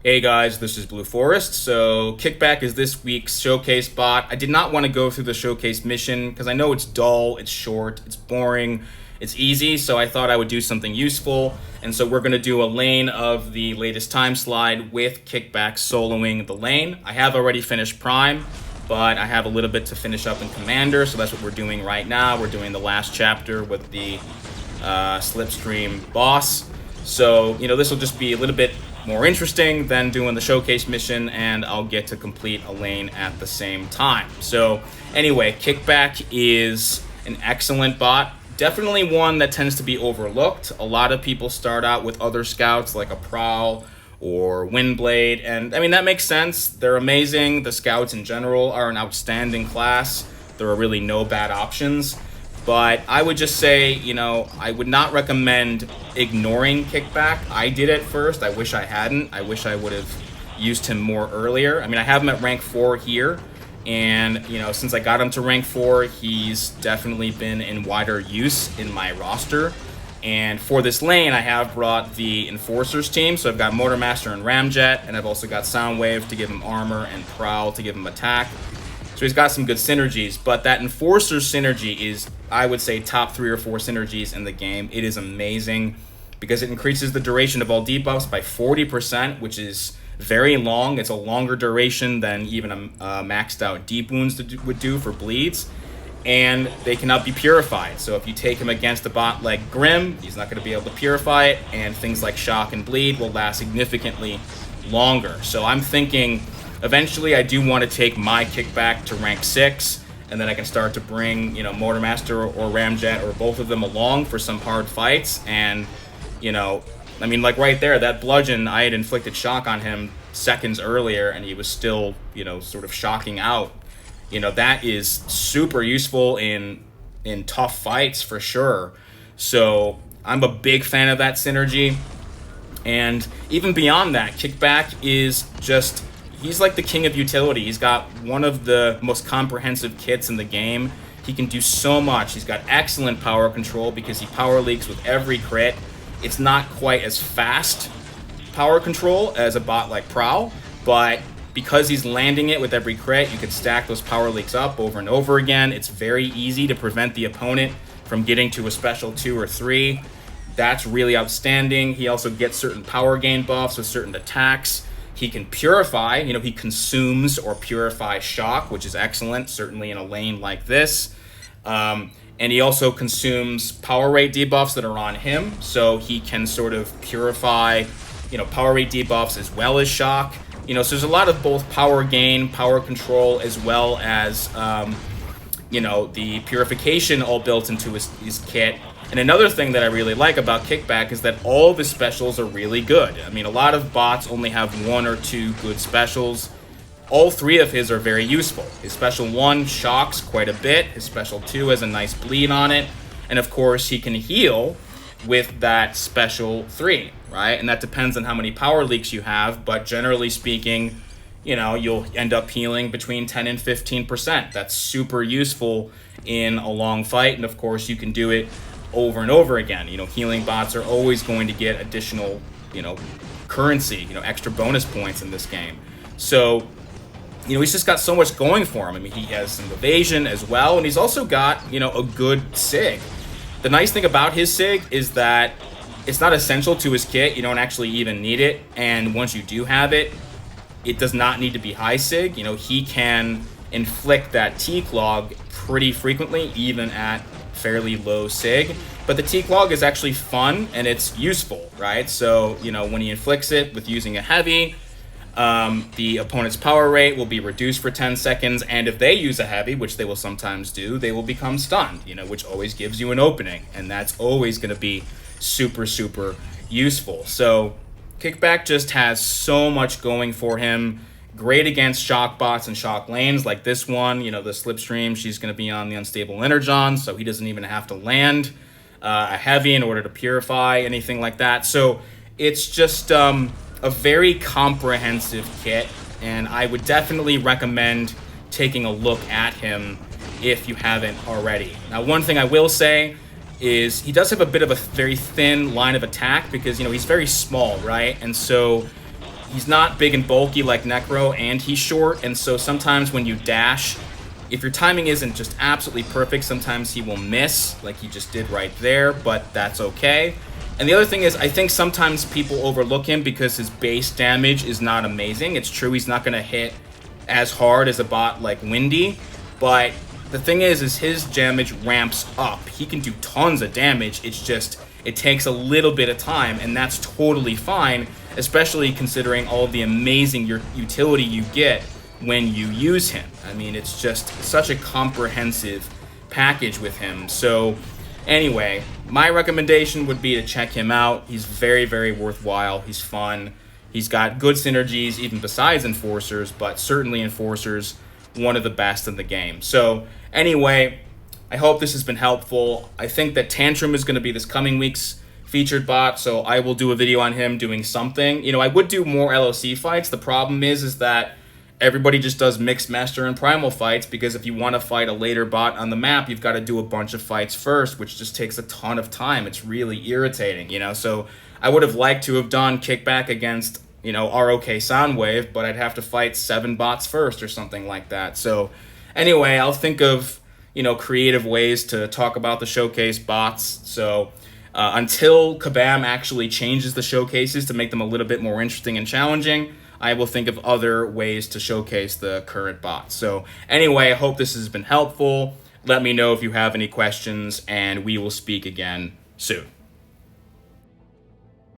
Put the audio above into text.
Hey guys, this is Blue Forest. So Kickback is this week's showcase bot. I did not want to go through the showcase mission because I know it's dull, it's short, it's boring, it's easy, so I thought I would do something useful. And so we're going to do a lane of the latest time slide with Kickback soloing the lane. I have already finished Prime, but I have a little bit to finish up in Commander, so that's what we're doing right now. We're doing the last chapter with the Slipstream boss. So, this will just be a little bit more interesting than doing the showcase mission, and I'll get to complete a lane at the same time. So anyway, Kickback is an excellent bot. Definitely one that tends to be overlooked. A lot of people start out with other scouts like a Prowl or Windblade, and I mean, that makes sense. They're amazing. The scouts in general are an outstanding class. There are really no bad options. But I would just say, I would not recommend ignoring Kickback. I did it first. I wish I hadn't. I wish I would have used him more earlier. I mean, I have him at rank 4 here. And, since I got him to rank 4, he's definitely been in wider use in my roster. And for this lane, I have brought the Enforcers team. So I've got Motormaster and Ramjet. And I've also got Soundwave to give him armor and Prowl to give him attack. So he's got some good synergies, but that Enforcer synergy is, I would say, top 3 or 4 synergies in the game. It is amazing because it increases the duration of all debuffs by 40%, which is very long. It's a longer duration than even a maxed out deep wounds would do for bleeds. And they cannot be purified. So if you take him against a bot like Grim, he's not going to be able to purify it, and things like Shock and Bleed will last significantly longer. So I'm thinking eventually, I do want to take my Kickback to rank 6, and then I can start to bring, Motormaster or Ramjet or both of them along for some hard fights. And, I mean, like right there, that bludgeon, I had inflicted shock on him seconds earlier, and he was still, sort of shocking out. That is super useful in tough fights for sure. So I'm a big fan of that synergy. And even beyond that, Kickback is just, he's like the king of utility. He's got one of the most comprehensive kits in the game. He can do so much. He's got excellent power control because he power leaks with every crit. It's not quite as fast power control as a bot like Prowl, but because he's landing it with every crit, you can stack those power leaks up over and over again. It's very easy to prevent the opponent from getting to a special 2 or 3. That's really outstanding. He also gets certain power gain buffs with certain attacks. He can purify, he consumes or purifies shock, which is excellent, certainly in a lane like this. And he also consumes power rate debuffs that are on him, so he can sort of purify, power rate debuffs as well as shock. So there's a lot of both power gain, power control, as well as, the purification all built into his kit. And another thing that I really like about Kickback is that all of his specials are really good. I mean, a lot of bots only have 1 or 2 good specials. All 3 of his are very useful. His special 1 shocks quite a bit. His special 2 has a nice bleed on it. And of course, he can heal with that special 3, right? And that depends on how many power leaks you have. But generally speaking, you'll end up healing between 10 and 15%. That's super useful in a long fight. And of course, you can do it over and over again. Healing bots are always going to get additional, currency, extra bonus points in this game. So, he's just got so much going for him. I mean, he has some evasion as well, and he's also got, a good SIG. The nice thing about his SIG is that it's not essential to his kit. You don't actually even need it, and once you do have it, it does not need to be high SIG. He can inflict that T-Clog pretty frequently, even at fairly low SIG, but the T-Clog is actually fun and it's useful, right? So, when he inflicts it with using a heavy, the opponent's power rate will be reduced for 10 seconds, and if they use a heavy, which they will sometimes do, they will become stunned, which always gives you an opening, and that's always going to be super, super useful. So Kickback just has so much going for him. Great against shock bots and shock lanes like this one. The Slipstream, she's going to be on the unstable Energon, so he doesn't even have to land a heavy in order to purify anything like that. So it's just a very comprehensive kit, and I would definitely recommend taking a look at him if you haven't already. Now, one thing I will say is he does have a bit of a very thin line of attack because, he's very small, right? And so he's not big and bulky like Necro, and he's short, and so sometimes when you dash, if your timing isn't just absolutely perfect, sometimes he will miss, like he just did right there, but that's okay. And the other thing is, I think sometimes people overlook him because his base damage is not amazing. It's true he's not going to hit as hard as a bot like Windy, but the thing is his damage ramps up. He can do tons of damage, it's just, it takes a little bit of time, and that's totally fine, especially considering all the amazing utility you get when you use him. I mean, it's just such a comprehensive package with him. So anyway, my recommendation would be to check him out. He's very, very worthwhile. He's fun. He's got good synergies even besides Enforcers, but certainly Enforcers, one of the best in the game. So anyway, I hope this has been helpful. I think that Tantrum is going to be this coming week's featured bot, so I will do a video on him doing something. You know, I would do more LOC fights. The problem is that everybody just does Mixed Master and Primal fights, because if you want to fight a later bot on the map, you've got to do a bunch of fights first, which just takes a ton of time. It's really irritating, you know? So I would have liked to have done Kickback against, you know, ROK Soundwave, but I'd have to fight 7 bots first or something like that. So anyway, I'll think of, you know, creative ways to talk about the showcase bots. So until Kabam actually changes the showcases to make them a little bit more interesting and challenging, I will think of other ways to showcase the current bots. So anyway, I hope this has been helpful. Let me know if you have any questions, and we will speak again soon.